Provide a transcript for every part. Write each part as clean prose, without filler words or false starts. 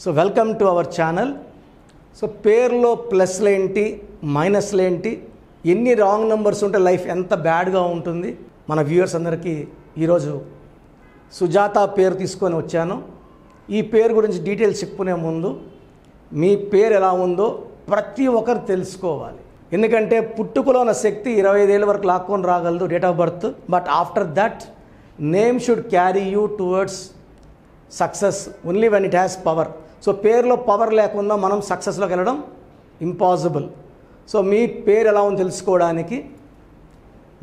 So welcome to our channel. So పేర్లో ప్లస్లు ఏంటి, మైనస్లు ఏంటి, ఎన్ని రాంగ్ నెంబర్స్ ఉంటే లైఫ్ ఎంత బ్యాడ్గా ఉంటుంది. మన వ్యూవర్స్ అందరికీ ఈరోజు సుజాత పేరు తీసుకొని వచ్చాను. ఈ పేరు గురించి డీటెయిల్స్ చెప్పుకునే ముందు మీ పేరు ఎలా ఉందో ప్రతి ఒక్కరు తెలుసుకోవాలి. ఎందుకంటే పుట్టుకలో ఉన్న శక్తి 25 ఏళ్ళ వరకు లాక్కొని రాగలదు, date of birth. But after that name should carry you towards success only when it has power. So పేరులో పవర్ లేకుండా మనం సక్సెస్లోకి వెళ్ళడం ఇంపాసిబుల్. సో మీ పేరు ఎలా ఉందో తెలుసుకోవడానికి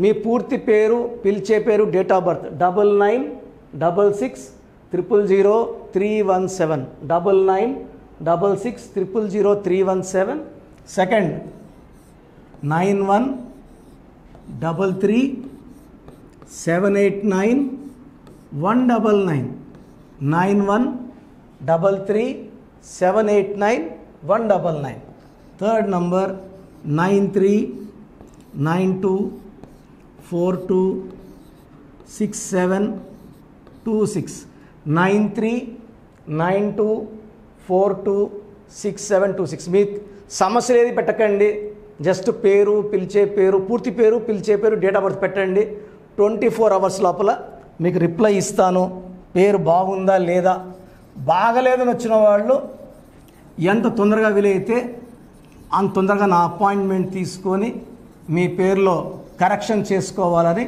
మీ పూర్తి పేరు, పిలిచే పేరు, date of birth 9966000317, 9966000317. Second 9133789199, 9133789199. Third number 9392426726, 9392426726. మీ సమస్యలు ఏది పెట్టకండి, జస్ట్ పేరు, పిలిచే పేరు, పూర్తి పేరు, పిలిచే పేరు, డేట్ ఆఫ్ బర్త్ పెట్టండి. 24 అవర్స్ లోపల మీకు రిప్లై ఇస్తాను. పేరు బాగుందా లేదా, బాగలేదని వచ్చిన వాళ్ళు ఎంత తొందరగా వీలైతే అంత తొందరగా నా అపాయింట్మెంట్ తీసుకొని మీ పేరులో కరెక్షన్ చేసుకోవాలని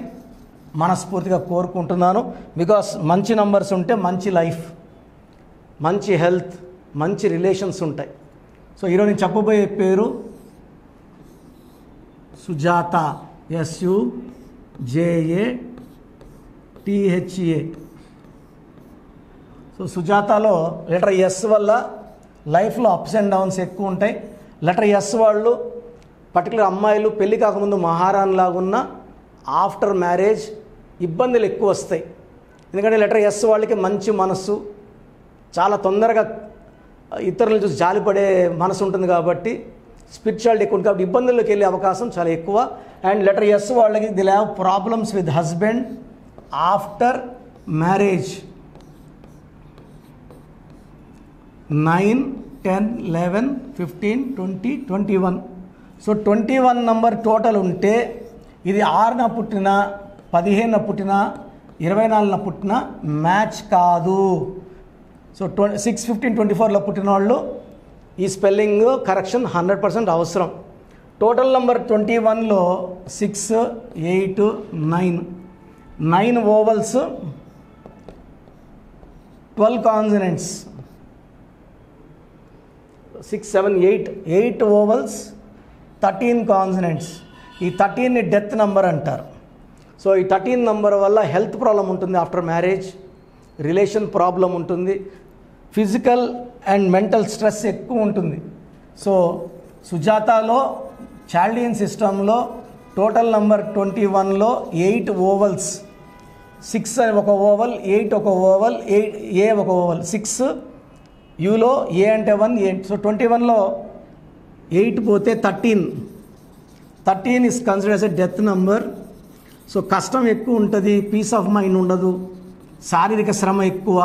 మనస్ఫూర్తిగా కోరుకుంటున్నాను. బికాస్ మంచి నంబర్స్ ఉంటే మంచి లైఫ్, మంచి హెల్త్, మంచి రిలేషన్స్ ఉంటాయి. సో ఈరోజు నేను చెప్పబోయే పేరు సుజాత, SUJATHA. సో సుజాతలో లెటర్ ఎస్ వల్ల లైఫ్లో అప్స్ అండ్ డౌన్స్ ఎక్కువ ఉంటాయి. లెటర్ ఎస్ వాళ్ళు పర్టికులర్ అమ్మాయిలు పెళ్ళి కాకముందు మహారాణి లాగున్న ఆఫ్టర్ మ్యారేజ్ ఇబ్బందులు ఎక్కువ వస్తాయి. ఎందుకంటే లెటర్ ఎస్ వాళ్ళకి మంచి మనస్సు, చాలా తొందరగా ఇతరులను చూసి జాలిపడే మనసు ఉంటుంది కాబట్టి స్పిరిచువాలిటీ ఎక్కువ ఉంటుంది. కాబట్టి ఇబ్బందుల్లోకి వెళ్ళే అవకాశం చాలా ఎక్కువ. అండ్ లెటర్ ఎస్ వాళ్ళకి Dil have problems with husband after marriage. 9, 10, 11, 15, 20, 21. So 21 number total ఉంటే ఇది 6న పుట్టిన, 15న పుట్టిన, 24న పుట్టిన మ్యాచ్ కాదు. సో 6, 15, 24లో పుట్టిన వాళ్ళు ఈ స్పెల్లింగ్ కరెక్షన్ 100% అవసరం. టోటల్ నంబర్ 21లో 6, 8, 9 ఓవల్స్, 12 కాన్సనెంట్స్. 6, 7, 8 vowels, 13 consonants. ఈ 13ని డెత్ నంబర్ అంటారు. సో ఈ 13 నంబర్ వల్ల హెల్త్ ప్రాబ్లం ఉంటుంది, ఆఫ్టర్ మ్యారేజ్ రిలేషన్ ప్రాబ్లం ఉంటుంది, ఫిజికల్ అండ్ మెంటల్ స్ట్రెస్ ఎక్కువ ఉంటుంది. సో సుజాతలో చాల్డియన్ సిస్టంలో టోటల్ నంబర్ 21లో 8 ఓవల్స్, 6 ఒక ఓవల్, 8 ఒక ఓవల్, ఏ ఒక ఓవల్, 6 యూలో ఏ అంటే 1, 8. సో 21లో 8 పోతే 13 is considered as a death number. So కష్టం ఎక్కువ ఉంటుంది, పీస్ ఆఫ్ మైండ్ ఉండదు, శారీరక శ్రమ ఎక్కువ,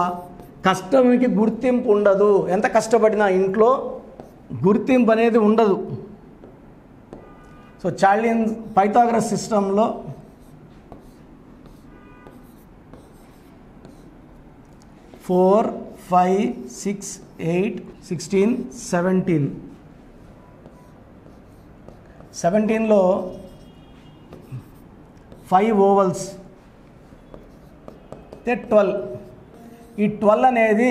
కష్టంకి గుర్తింపు ఉండదు. ఎంత కష్టపడినా ఇంట్లో గుర్తింపు అనేది ఉండదు. సో చాల్డియన్ పైథాగరస్ సిస్టంలో 4, 5, 6, 8, 16, 17లో 5 ఓవల్స్, 12. ఈ 12 అనేది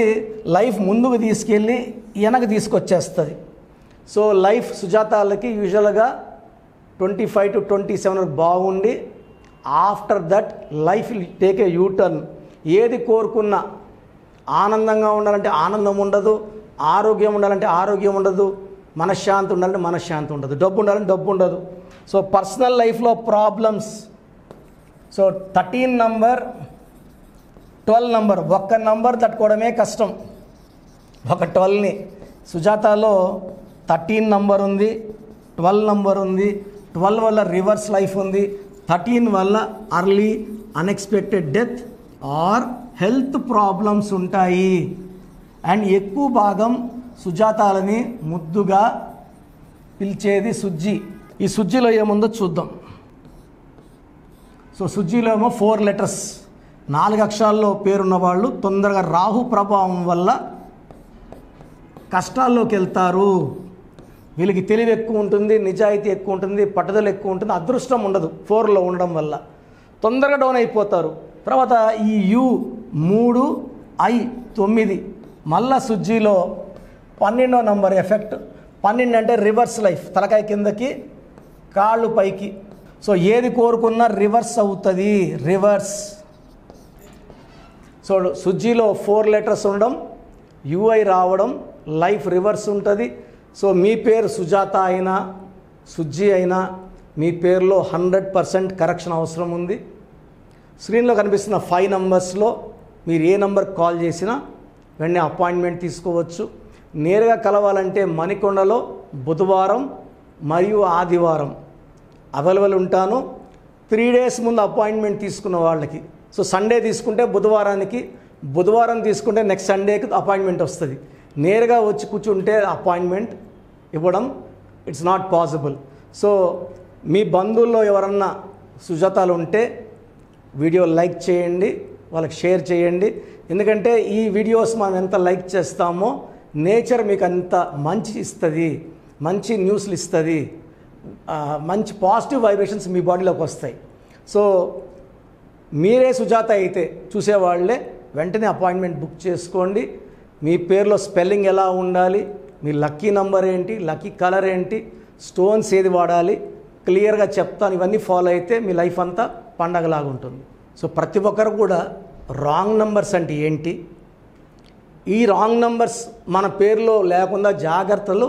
లైఫ్ ముందుకు తీసుకెళ్ళి వెనక్కి తీసుకొచ్చేస్తుంది. సో లైఫ్ సుజాతాలకి యూజువల్గా 25 to 27 బాగుండి after that life will take a U turn. ఏది కోరుకున్నా, ఆనందంగా ఉండాలంటే ఆనందం ఉండదు, ఆరోగ్యం ఉండాలంటే ఆరోగ్యం ఉండదు, మనశ్శాంతి ఉండాలంటే మనశ్శాంతి ఉండదు, డబ్బు ఉండాలంటే డబ్బు ఉండదు. సో పర్సనల్ లైఫ్లో ప్రాబ్లమ్స్. సో 13 నంబర్, 12 నంబర్, ఒక్క నంబర్ తట్టుకోవడమే కష్టం. ఒక 12ని సుజాతలో 13 నంబర్ ఉంది, 12 నంబర్ ఉంది. 12 వల్ల రివర్స్ లైఫ్ ఉంది, 13 వల్ల early unexpected death or health problems ఉంటాయి. అండ్ ఎక్కువ భాగం సుజాతాలని ముద్దుగా పిలిచేది సుజ్జి. ఈ సుజ్జిలో ఏముందో చూద్దాం. సో సుజ్జిలో ఏమో 4 లెటర్స్, 4 అక్షరాల్లో పేరున్న వాళ్ళు తొందరగా రాహు ప్రభావం వల్ల కష్టాల్లోకి వెళ్తారు. వీళ్ళకి తెలివి ఎక్కువ ఉంటుంది, నిజాయితీ ఎక్కువ ఉంటుంది, పట్టుదల ఎక్కువ ఉంటుంది, అదృష్టం ఉండదు 4లో ఉండడం వల్ల. తొందరగా డౌన్ అయిపోతారు. తర్వాత ఈ యు 3, ఐ 9, మళ్ళా సుజ్జిలో 12వ నంబర్ ఎఫెక్ట్. 12 అంటే రివర్స్ లైఫ్, తలకాయ కిందకి కాళ్ళు పైకి. సో ఏది కోరుకున్నా రివర్స్ అవుతుంది, రివర్స్. సో సుజ్జిలో 4 లెటర్స్ ఉండడం, యుఐ రావడం, లైఫ్ రివర్స్ ఉంటుంది. సో మీ పేరు సుజాత అయినా సుజ్జి అయినా మీ పేరులో 100% కరెక్షన్ అవసరం ఉంది. స్క్రీన్లో కనిపిస్తున్న 5 నంబర్స్లో మీరు ఏ నంబర్ కాల్ చేసినా వెంటనే అపాయింట్మెంట్ తీసుకోవచ్చు. నేరుగా కలవాలంటే మణికొండలో బుధవారం మరియు ఆదివారం అవైలబుల్ ఉంటాను. 3 డేస్ ముందు అపాయింట్మెంట్ తీసుకున్న వాళ్ళకి. సో సండే తీసుకుంటే బుధవారానికి, బుధవారం తీసుకుంటే నెక్స్ట్ సండేకి అపాయింట్మెంట్ వస్తుంది. నేరుగా వచ్చి కూర్చుంటే అపాయింట్మెంట్ ఇవ్వడం ఇట్స్ నాట్ పాసిబుల్. సో మీ బంధువుల్లో ఎవరన్నా సుజాతాలు ఉంటే వీడియో లైక్ చేయండి, వాళ్ళకి షేర్ చేయండి. ఎందుకంటే ఈ వీడియోస్ మనం ఎంత లైక్ చేస్తామో నేచర్ మీకు అంత మంచి ఇస్తుంది, మంచి న్యూస్లు ఇస్తుంది, మంచి పాజిటివ్ వైబ్రేషన్స్ మీ బాడీలోకి వస్తాయి. సో మీరే సుజాత అయితే చూసేవాళ్ళే వెంటనే అపాయింట్మెంట్ బుక్ చేసుకోండి. మీ పేరులో స్పెల్లింగ్ ఎలా ఉండాలి, మీ లక్కీ నంబర్ ఏంటి, లక్కీ కలర్ ఏంటి, స్టోన్స్ ఏది వాడాలి క్లియర్గా చెప్తాను. ఇవన్నీ ఫాలో అయితే మీ లైఫ్ అంతా పండగలాగా ఉంటుంది. సో ప్రతి ఒక్కరు కూడా రాంగ్ నంబర్స్ అంటే ఏంటి, ఈ రాంగ్ నంబర్స్ మన పేరులో లేకుండా జాగ్రత్తలు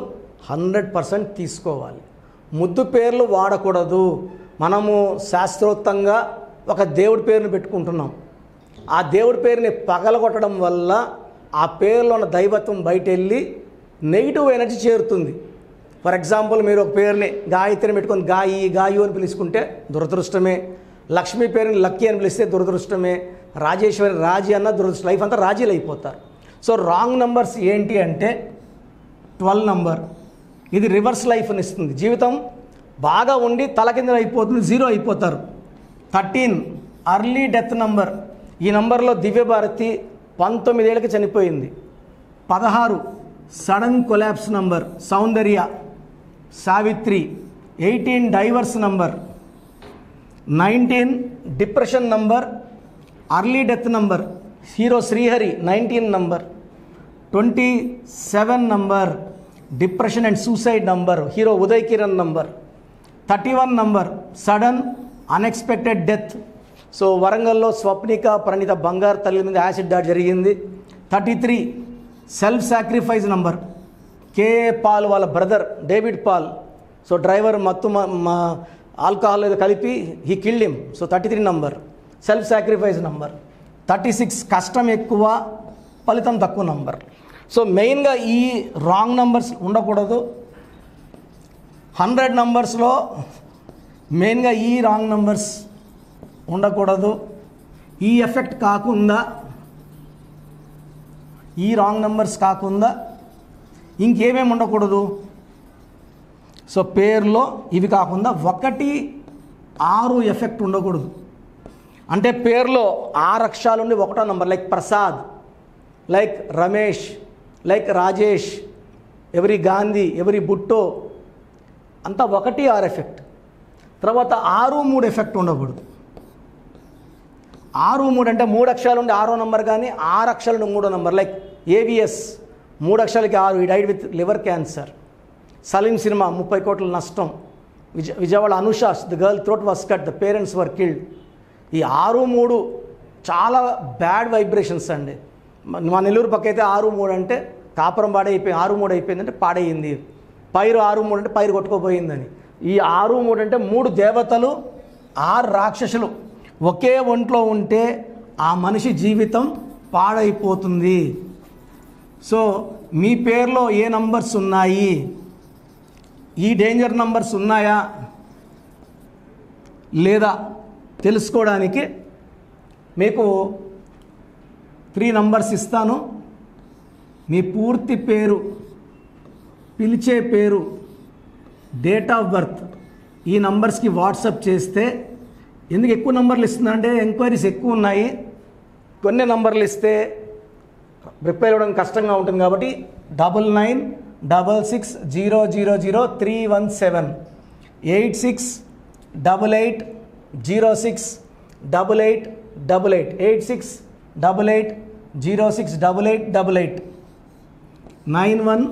100% తీసుకోవాలి. ముద్దు పేర్లు వాడకూడదు. మనము శాస్త్రోక్తంగా ఒక దేవుడి పేరుని పెట్టుకుంటున్నాం. ఆ దేవుడి పేరుని పగలగొట్టడం వల్ల ఆ పేరులో ఉన్న దైవత్వం బయట వెళ్ళి నెగిటివ్ ఎనర్జీ చేరుతుంది. ఫర్ ఎగ్జాంపుల్ మీరు ఒక పేరుని గాయత్రిని పెట్టుకొని గాయు అని పిలుచుకుంటే దురదృష్టమే. లక్ష్మీ పేరుని లక్కీ అని పిలిస్తే దురదృష్టమే. రాజేశ్వరి రాజీ అన్న దురదృష్టం. లైఫ్ అంతా రాజీలు అయిపోతారు. సో రాంగ్ నంబర్స్ ఏంటి అంటే 12 నంబర్, ఇది రివర్స్ లైఫ్ని ఇస్తుంది. జీవితం బాగా ఉండి తలకిందులు అయిపోతుంది, 0 అయిపోతారు. 13 అర్లీ డెత్ నంబర్. ఈ నంబర్లో దివ్యభారతి 19 ఏళ్ళకి చనిపోయింది. 16 sudden collapse number, Soundarya, Savitri. 18 divorce number. 19 depression number, early death number, hero Srihari 19 number. 27 number depression and suicide number, hero Uday Kiran number. 31 number sudden unexpected death. So వరంగల్లో స్వప్నిక ప్రణీత బంగారు తల్లి మీద యాసిడ్ దాడి జరిగింది. 33 self sacrifice number, K A Paul వాళ్ళ brother David Paul. So driver మత్తు alcohol ఏదో కలిపి he killed him. So 33 number self sacrifice number. 36 కష్టం ఎక్కువ ఫలితం తక్కువ నంబర్. సో మెయిన్గా ఈ రాంగ్ నంబర్స్ ఉండకూడదు. 100 నంబర్స్లో మెయిన్గా ఈ రాంగ్ నంబర్స్ ఉండకూడదు. ఈ ఎఫెక్ట్ కాకుండా, ఈ రాంగ్ నంబర్స్ కాకుండా ఇంకేమేమి ఉండకూడదు. సో పేరులో ఇవి కాకుండా 1, 6 ఎఫెక్ట్ ఉండకూడదు. అంటే పేరులో 6 అక్షరాలు ఉండి 1వ number, like Prasad, like Ramesh, like Rajesh, ఎవరి గాంధీ, ఎవరి బుట్టో, అంతా 1, 6 ఎఫెక్ట్. తర్వాత 6, 3 ఎఫెక్ట్ ఉండకూడదు. 6, 3 అంటే 3 అక్షరాలు ఉండి 6వ నంబర్, కానీ 6 అక్షరాలు 3వ నంబర్, లైక్ ఏవిఎస్ 3 అక్షరాలకి 6, ఈ died with liver cancer. Saleem cinema 30 కోట్ల నష్టం. Vijayawada Anusha, the girl throat was cut, the parents were killed. ఈ 6, 3 చాలా బ్యాడ్ వైబ్రేషన్స్ అండి. మా నెల్లూరు పక్క అయితే 6, 3 అంటే కాపురం పాడైపోయింది, 6, 3 అయిపోయిందంటే పాడైంది. పైరు 6, 3 అంటే పైరు కొట్టుకోపోయిందని. ఈ 6, 3 అంటే 3 దేవతలు 6 రాక్షసులు ఒకే ఒంట్లో ఉంటే ఆ మనిషి జీవితం పాడైపోతుంది. సో మీ పేరులో ఏ నంబర్స్ ఉన్నాయి, ఈ డేంజర్ నంబర్స్ ఉన్నాయా లేదా తెలుసుకోవడానికి మీకు 3 నంబర్స్ ఇస్తాను. మీ పూర్తి పేరు, పిలిచే పేరు, డేట్ ఆఫ్ బర్త్ ఈ నంబర్స్కి వాట్సాప్ చేస్తే, ఎందుకు ఎక్కువ నంబర్లు ఇస్తుందంటే ఎంక్వైరీస్ ఎక్కువ ఉన్నాయి, కొన్ని నంబర్లు ఇస్తే రిప్లై ఇవ్వడం కష్టంగా ఉంటుంది కాబట్టి 9966000317 8688068888 8688068888 9133789199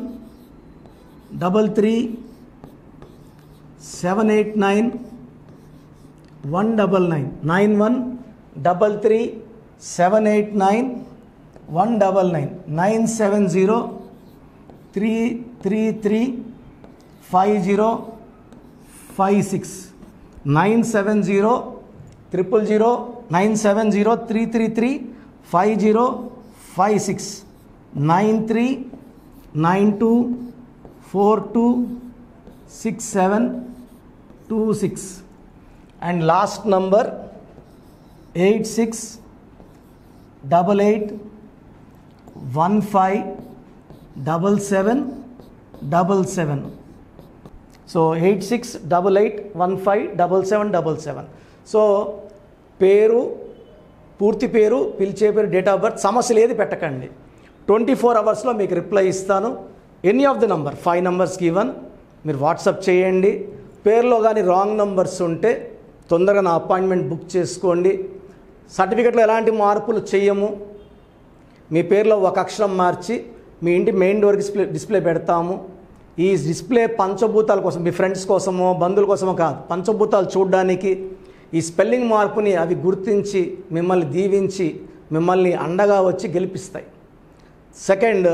9133789199 970-333-5056 970-000-970-333-5056 9392426726 and last number 8688157777. So 8688157777. So పేరు, పూర్తి పేరు, పిలిచే పేరు, డేట్ ఆఫ్ బర్త్, సమస్యలు ఏది పెట్టకండి. 24 అవర్స్లో మీకు రిప్లై ఇస్తాను. Any of the number 5 numbers given మీరు వాట్సాప్ చేయండి. పేరులో కానీ రాంగ్ నంబర్స్ ఉంటే తొందరగా నా అపాయింట్మెంట్ బుక్ చేసుకోండి. సర్టిఫికెట్లో ఎలాంటి మార్పులు చేయము. మీ పేరులో ఒక అక్షరం మార్చి మీ ఇంటి మెయిన్ డోర్కి డిస్ప్లే పెడతాము. ఈ డిస్ప్లే పంచభూతాల కోసం, మీ ఫ్రెండ్స్ కోసమో బంధువుల కోసమో కాదు, పంచభూతాలు చూడడానికి, ఈ స్పెల్లింగ్ మార్పుని అవి గుర్తించి మిమ్మల్ని దీవించి మిమ్మల్ని అండగా వచ్చి గెలిపిస్తాయి. సెకండ్,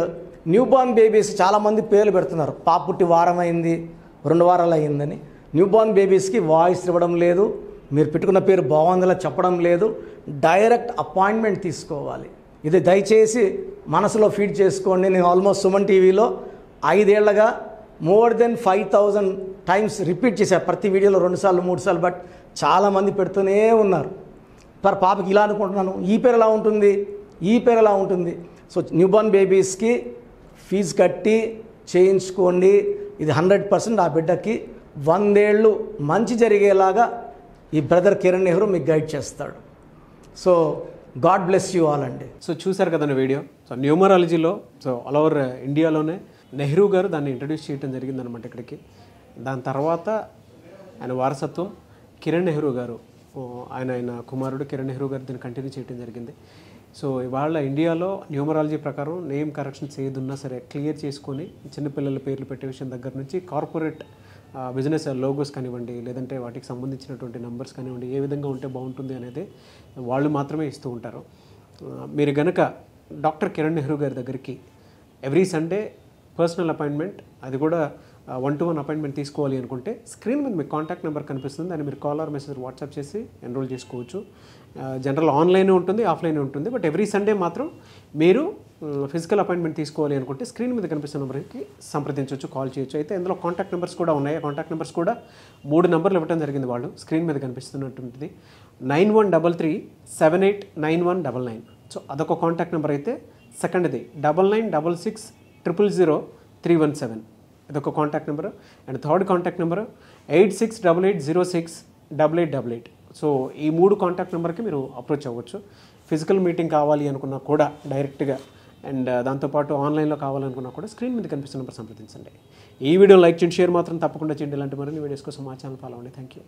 న్యూబార్న్ బేబీస్ చాలామంది పేర్లు పెడుతున్నారు. పాప పుట్టి వారం అయింది, 2 వారాలు అయ్యిందని. న్యూబార్న్ బేబీస్కి వాయిస్ ఇవ్వడం లేదు, మీరు పెట్టుకున్న పేరు బాగుందిలా చెప్పడం లేదు. డైరెక్ట్ అపాయింట్మెంట్ తీసుకోవాలి. ఇది దయచేసి మనసులో ఫీడ్ చేసుకోండి. నేను ఆల్మోస్ట్ సుమన్ టీవీలో 5 ఏళ్లుగా మోర్ దెన్ 5000 టైమ్స్ రిపీట్ చేశాను. ప్రతి వీడియోలో 2 సార్లు 3 సార్లు. బట్ చాలామంది పెడుతూనే ఉన్నారు. పాపకి ఇలా అనుకుంటున్నాను, ఈ పేరు ఎలా ఉంటుంది, ఈ పేరు ఎలా ఉంటుంది. సో న్యూబార్న్ బేబీస్కి ఫీజు కట్టి చేయించుకోండి. ఇది 100% ఆ బిడ్డకి 100 ఏళ్ళు మంచి జరిగేలాగా ఈ బ్రదర్ కిరణ్ నెహ్రూ మీకు గైడ్ చేస్తాడు. So God bless you all అండి. సో చూసారు కదండి వీడియో. సో న్యూమరాలజీలో సో ఆల్ ఓవర్ ఇండియాలోనే నెహ్రూ గారు దాన్ని ఇంట్రడ్యూస్ చేయడం జరిగిందనమాట ఇక్కడికి. దాని తర్వాత ఆయన వారసత్వం కిరణ్ నెహ్రూ గారు, ఆయన కుమారుడు కిరణ్ నెహ్రూ గారు దీన్ని కంటిన్యూ చేయడం జరిగింది. సో ఇవాళ ఇండియాలో న్యూమరాలజీ ప్రకారం నేమ్ కరెక్షన్స్ ఏదున్నా సరే క్లియర్ చేసుకొని చిన్నపిల్లల పేర్లు పెట్టే విషయం దగ్గర నుంచి కార్పొరేట్ బిజినెస్ లోగోస్ కానివ్వండి, లేదంటే వాటికి సంబంధించినటువంటి నెంబర్స్ కానివ్వండి, ఏ విధంగా ఉంటే బాగుంటుంది అనేది వాళ్ళు మాత్రమే ఇస్తూ ఉంటారు. మీరు గనక డాక్టర్ కిరణ్ నెహ్రూ గారి దగ్గరికి ఎవ్రీ సండే పర్సనల్ అపాయింట్మెంట్, అది కూడా 1-to-1 అపాయింట్మెంట్ తీసుకోవాలి అనుకుంటే స్క్రీన్ మీద మీకు కాంటాక్ట్ నెంబర్ కనిపిస్తుంది. దాన్ని మీరు కాల్ ఆర్ మెసేజ్ వాట్సాప్ చేసి ఎన్రోల్ చేసుకోవచ్చు. జనరల్ ఆన్లైన్ ఉంటుంది, ఆఫ్లైన్ ఉంటుంది. బట్ ఎవ్రీ సండే మాత్రం మీరు ఫిజికల్ అపాయింట్మెంట్ తీసుకోవాలి అనుకుంటే స్క్రీన్ మీద కనిపిస్తున్న నెంబర్కి సంప్రదించవచ్చు, కాల్ చేయొచ్చు. అయితే ఇందులో కాంటాక్ట్ నెంబర్స్ కూడా ఉన్నాయి. కాంటాక్ట్ నెంబర్స్ కూడా 3 నెంబర్లు ఇవ్వడం జరిగింది. వాళ్ళు స్క్రీన్ మీద కనిపిస్తున్నటువంటిది 9133789199. సో అదొక కాంటాక్ట్ నెంబర్. అయితే సెకండ్ది 9966000317. ఇదొక contact number. And third contact number 8688068888. So ఈ 3 కాంటాక్ట్ నెంబర్కి మీరు అప్రోచ్ అవ్వచ్చు. ఫిజికల్ మీటింగ్ కావాలి అనుకున్నా కూడా డైరెక్ట్గా, అండ్ దాంతోపాటు ఆన్లైన్లో కావాలనుకున్నా కూడా స్క్రీన్ మీద కనిపిస్తున్న నెంబర్ సంప్రదించండి. ఈ వీడియో లైక్ చేయండి, షేర్ మాత్రం తప్పకుండా చేయండి. ఇలాంటి మరిన్ని వీడియోస్ కోసం మా ఛానల్ ఫాలో అవ్వండి. Thank you.